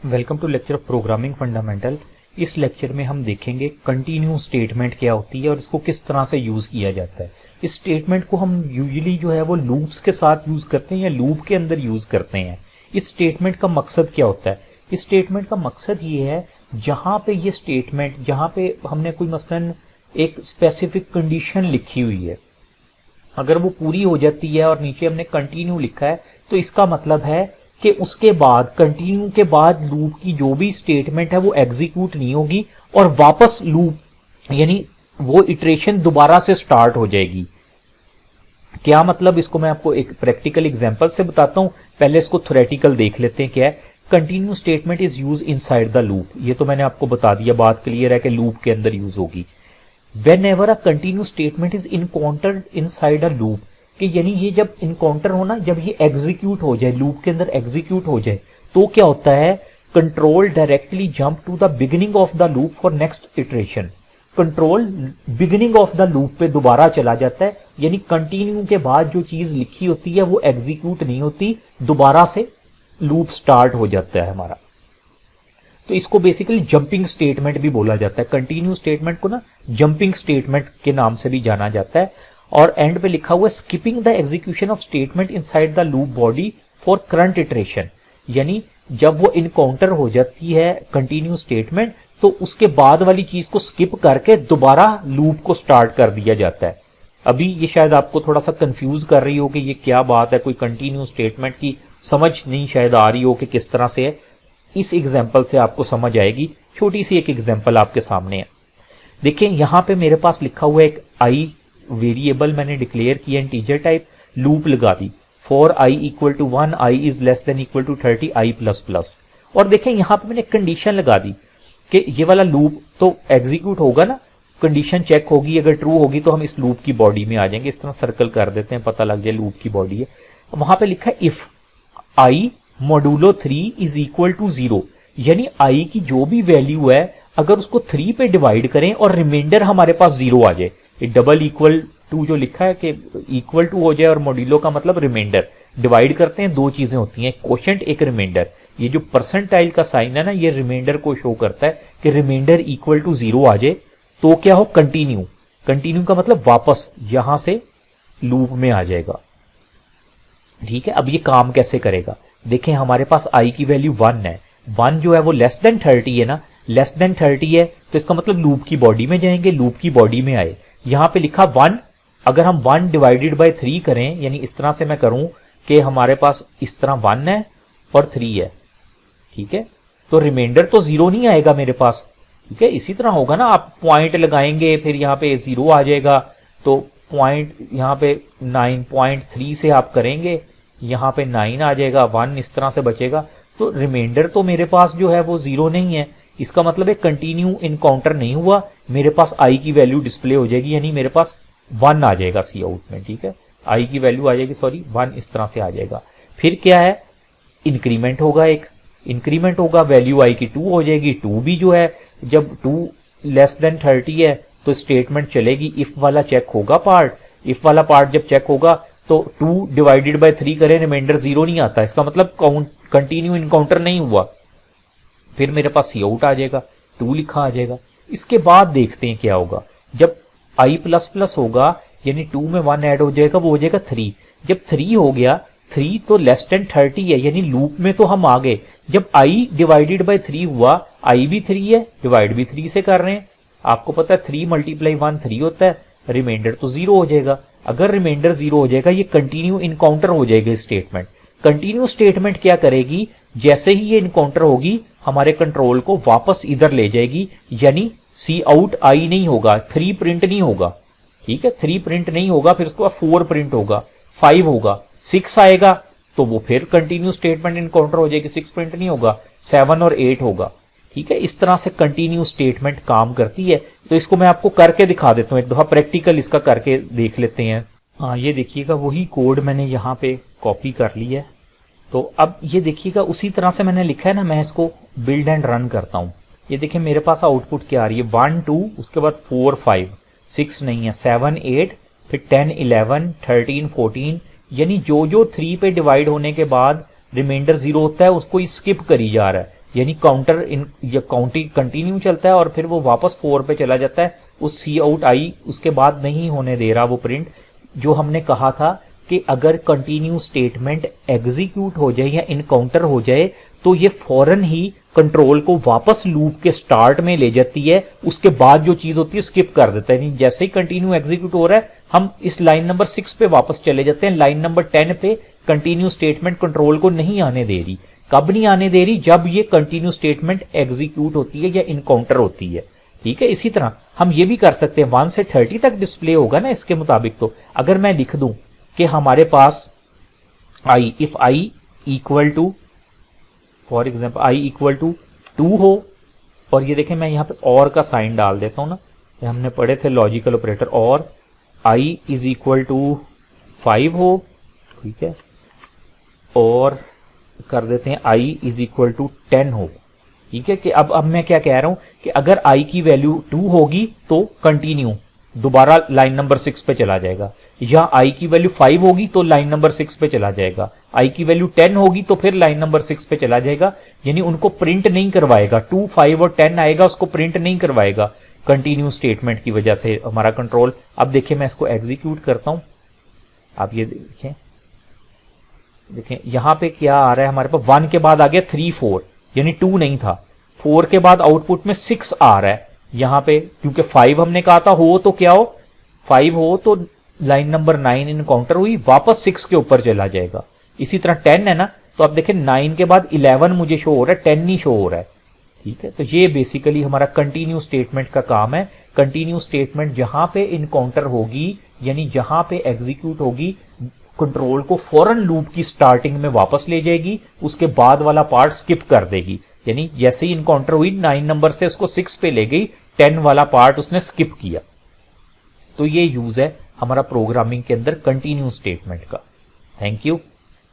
Welcome to lecture of programming fundamental. इस lecture में हम देखेंगे कंटिन्यू स्टेटमेंट क्या होती है और इसको किस तरह से यूज किया जाता है। इस स्टेटमेंट को हम यूजुअली जो है वो लूप्स के साथ यूज करते हैं या लूप के अंदर यूज करते हैं। इस स्टेटमेंट का मकसद क्या होता है? इस स्टेटमेंट का मकसद ये है जहां पे ये स्टेटमेंट, जहां पे हमने कोई मसलन एक स्पेसिफिक कंडीशन लिखी हुई है, अगर वो पूरी हो जाती है और नीचे हमने कंटिन्यू लिखा है तो इसका मतलब है कि उसके बाद, कंटिन्यू के बाद लूप की जो भी स्टेटमेंट है वो एग्जीक्यूट नहीं होगी और वापस लूप यानी वो इटरेशन दोबारा से स्टार्ट हो जाएगी। क्या मतलब, इसको मैं आपको एक प्रैक्टिकल एग्जांपल से बताता हूं। पहले इसको थ्योरेटिकल देख लेते हैं। क्या है? Continue statement is use inside the loop. ये तो मैंने आपको बता दिया, बात क्लियर है कि लूप के अंदर यूज होगी। Whenever a continuous statement is encountered inside a loop, कि यानी ये जब इनकाउंटर हो ना, जब ये एग्जीक्यूट हो जाए, लूप के अंदर एग्जीक्यूट हो जाए, तो क्या होता है? Control directly jump to the beginning of the loop for next iteration. Control beginning of the loop पे दोबारा चला जाता है, यानी कंटिन्यू के बाद जो चीज लिखी होती है वो एग्जीक्यूट नहीं होती, दोबारा से लूप स्टार्ट हो जाता है हमारा। तो इसको बेसिकली जंपिंग स्टेटमेंट भी बोला जाता है। कंटिन्यू स्टेटमेंट को ना जंपिंग स्टेटमेंट के नाम से भी जाना जाता है। और एंड पे लिखा हुआ है skipping the execution of statement inside the loop body for current iteration, यानी जब वो इनकाउंटर हो जाती है कंटिन्यू स्टेटमेंट तो उसके बाद वाली चीज को स्किप करके दोबारा लूप को स्टार्ट कर दिया जाता है। अभी ये शायद आपको थोड़ा सा कंफ्यूज कर रही हो कि ये क्या बात है, कोई कंटिन्यू स्टेटमेंट की समझ नहीं शायद आ रही हो कि किस तरह से है। इस एग्जाम्पल से आपको समझ आएगी। छोटी सी एक एग्जाम्पल आपके सामने है। देखिए यहां पे मेरे पास लिखा हुआ है एक आई वेरिएबल मैंने डिक्लेयर किया इंटीजर टाइप, लूप लगा दी for I equal to 1, I is less than equal to 30, I plus plus. और देखें यहां पे मैंने कंडीशन लगा दी कि ये वाला लूप तो एग्जीक्यूट होगा ना, कंडीशन चेक होगी, अगर ट्रू होगी तो हम इस लूप की बॉडी में आ जाएंगे। इस तरह सर्कल कर देते हैं, पता लग जाए लूप की बॉडी है। वहां पे लिखा है if I modulo 3 is equal to 0, यानी आई की जो भी वैल्यू है अगर उसको 3 पे डिवाइड करें और रिमाइंडर हमारे पास 0 आ जाए, डबल इक्वल टू जो लिखा है कि इक्वल टू हो जाए और मॉड्यूलो का मतलब रिमाइंडर, डिवाइड करते हैं, दो चीजें होती हैं, कोशेंट एक रिमाइंडर। ये जो परसेंटाइल का साइन है ना, ये रिमाइंडर को शो करता है कि रिमाइंडर इक्वल टू 0 आ जाए तो क्या हो? कंटिन्यू। कंटिन्यू का मतलब वापस यहां से लूप में आ जाएगा। ठीक है, अब ये काम कैसे करेगा? देखें हमारे पास आई की वैल्यू 1 है, 1 जो है वो लेस देन 30 है ना, लेस देन 30 है तो इसका मतलब लूप की बॉडी में जाएंगे, लूप की बॉडी में आए। यहां पे लिखा 1, अगर हम 1 डिवाइडेड बाय 3 करें, यानी इस तरह से मैं करूं कि हमारे पास इस तरह 1 है और 3 है, ठीक है, तो रिमाइंडर तो 0 नहीं आएगा मेरे पास। ठीक है, इसी तरह होगा ना, आप पॉइंट लगाएंगे फिर यहां पे 0 आ जाएगा, तो पॉइंट यहां पे 9.3 से आप करेंगे, यहां पे 9 आ जाएगा, 1 इस तरह से बचेगा, तो रिमाइंडर तो मेरे पास जो है वो 0 नहीं है। इसका मतलब है कंटिन्यू इनकाउंटर नहीं हुआ, मेरे पास आई की वैल्यू डिस्प्ले हो जाएगी, यानी मेरे पास 1 आ जाएगा सी आउट में। ठीक है, आई की वैल्यू आ जाएगी, सॉरी 1 इस तरह से आ जाएगा। फिर क्या है? इंक्रीमेंट होगा, एक इंक्रीमेंट होगा, वैल्यू आई की 2 हो जाएगी। 2 भी जो है जब 2 लेस देन 30 है तो स्टेटमेंट चलेगी, इफ वाला चेक होगा पार्ट, इफ वाला पार्ट जब चेक होगा तो 2 डिवाइडेड बाय 3 करें, रिमाइंडर 0 नहीं आता, इसका मतलब कंटिन्यू इनकाउंटर नहीं हुआ। फिर मेरे पास सी आउट आ जाएगा, 2 लिखा आ जाएगा। इसके बाद देखते हैं क्या होगा। जब आई प्लस प्लस होगा यानी 2 में 1 ऐड हो जाएगा, वो हो जाएगा 3। जब 3 हो गया, 3 तो लेस देन 30 है, यानी लूप में तो हम आ गए। जब आई डिवाइडेड बाय 3 हुआ, आई भी 3 है, डिवाइड भी 3 से कर रहे हैं, आपको पता है 3 मल्टीप्लाई 1 3 होता है, रिमाइंडर तो 0 हो जाएगा। अगर रिमाइंडर 0 हो जाएगा, ये कंटिन्यू इनकाउंटर हो जाएगा स्टेटमेंट। कंटिन्यू स्टेटमेंट क्या करेगी? जैसे ही ये इनकाउंटर होगी हमारे कंट्रोल को वापस इधर ले जाएगी, यानी सी आउट आई नहीं होगा, 3 प्रिंट नहीं होगा। ठीक है, 3 प्रिंट नहीं होगा, फिर उसके बाद 4 प्रिंट होगा, 5 होगा, 6 आएगा तो वो फिर कंटिन्यू स्टेटमेंट इनकाउंटर हो जाएगी, 6 प्रिंट नहीं होगा, 7 और 8 होगा। ठीक है, इस तरह से कंटिन्यू स्टेटमेंट काम करती है। तो इसको मैं आपको करके दिखा देता हूं, एक दफा प्रैक्टिकल इसका करके देख लेते हैं। हाँ, ये देखिएगा वही कोड मैंने यहाँ पे कॉपी कर लिया है। तो अब ये देखिएगा उसी तरह से मैंने लिखा है ना, मैं इसको बिल्ड एंड रन करता हूं। ये देखिए मेरे पास आउटपुट क्या आ रही है, 1 2, उसके बाद 4 5, 6 नहीं है, 7 8, फिर 10 11 13 14, यानी जो जो 3 पे डिवाइड होने के बाद रिमाइंडर 0 होता है उसको स्किप करी जा रहा है। यानी काउंटर इन या काउंटिंग कंटिन्यू चलता है और फिर वो वापस 4 पे चला जाता है, उस सी आउट आई उसके बाद नहीं होने दे रहा वो प्रिंट। जो हमने कहा था कि अगर कंटिन्यू स्टेटमेंट एग्जीक्यूट हो जाए या इनकाउंटर हो जाए तो ये फौरन ही कंट्रोल को वापस लूप के स्टार्ट में ले जाती है, उसके बाद जो चीज होती है स्किप कर देता है। नहीं, जैसे ही कंटिन्यू एग्जीक्यूट हो रहा है हम इस लाइन नंबर 6 पे वापस चले जाते हैं, लाइन नंबर 10 पे कंटिन्यू स्टेटमेंट कंट्रोल को नहीं आने दे रही। कब नहीं आने दे रही? जब ये कंटिन्यू स्टेटमेंट एग्जीक्यूट होती है या इनकाउंटर होती है। ठीक है, इसी तरह हम ये भी कर सकते हैं 1 से 30 तक डिस्प्ले होगा ना इसके मुताबिक। तो अगर मैं लिख दूं कि हमारे पास i, if i equal to for example i equal to 2 हो, और ये देखें मैं यहां पे और का साइन डाल देता हूं ना, ये हमने पढ़े थे लॉजिकल ऑपरेटर, और i इज इक्वल टू 5 हो, ठीक है, और कर देते हैं i इज इक्वल टू 10 हो। ठीक है, कि अब मैं क्या कह रहा हूं कि अगर i की वैल्यू 2 होगी तो कंटिन्यू दोबारा लाइन नंबर 6 पे चला जाएगा, या i की वैल्यू 5 होगी तो लाइन नंबर 6 पे चला जाएगा, i की वैल्यू 10 होगी तो फिर लाइन नंबर 6 पे चला जाएगा। यानी उनको प्रिंट नहीं करवाएगा, 2, 5 और 10 आएगा उसको प्रिंट नहीं करवाएगा कंटिन्यू स्टेटमेंट की वजह से हमारा कंट्रोल। अब देखिए मैं इसको एग्जीक्यूट करता हूं, आप ये देखें यहां पे क्या आ रहा है हमारे पास, 1 के बाद आ गया 3, 4, यानी 2 नहीं था, 4 के बाद आउटपुट में 6 आ रहा है यहां पे, क्योंकि 5 हमने कहा था हो तो क्या हो, 5 हो तो लाइन नंबर 9 इनकाउंटर हुई, वापस 6 के ऊपर चला जाएगा। इसी तरह 10 है ना, तो अब देखें 9 के बाद 11 मुझे शो हो रहा है, 10 नहीं शो हो रहा है। ठीक है, तो ये बेसिकली हमारा कंटिन्यू स्टेटमेंट का काम है। कंटिन्यू स्टेटमेंट जहां पे इनकाउंटर होगी यानी जहां पे एग्जीक्यूट होगी, कंट्रोल को फौरन लूप की स्टार्टिंग में वापस ले जाएगी, उसके बाद वाला पार्ट स्किप कर देगी। यानी जैसे ही इनकाउंटर हुई 9 नंबर से उसको 6 पे ले गई, 10 वाला पार्ट उसने स्किप किया। तो ये यूज है हमारा प्रोग्रामिंग के अंदर कंटिन्यू स्टेटमेंट का। Thank you.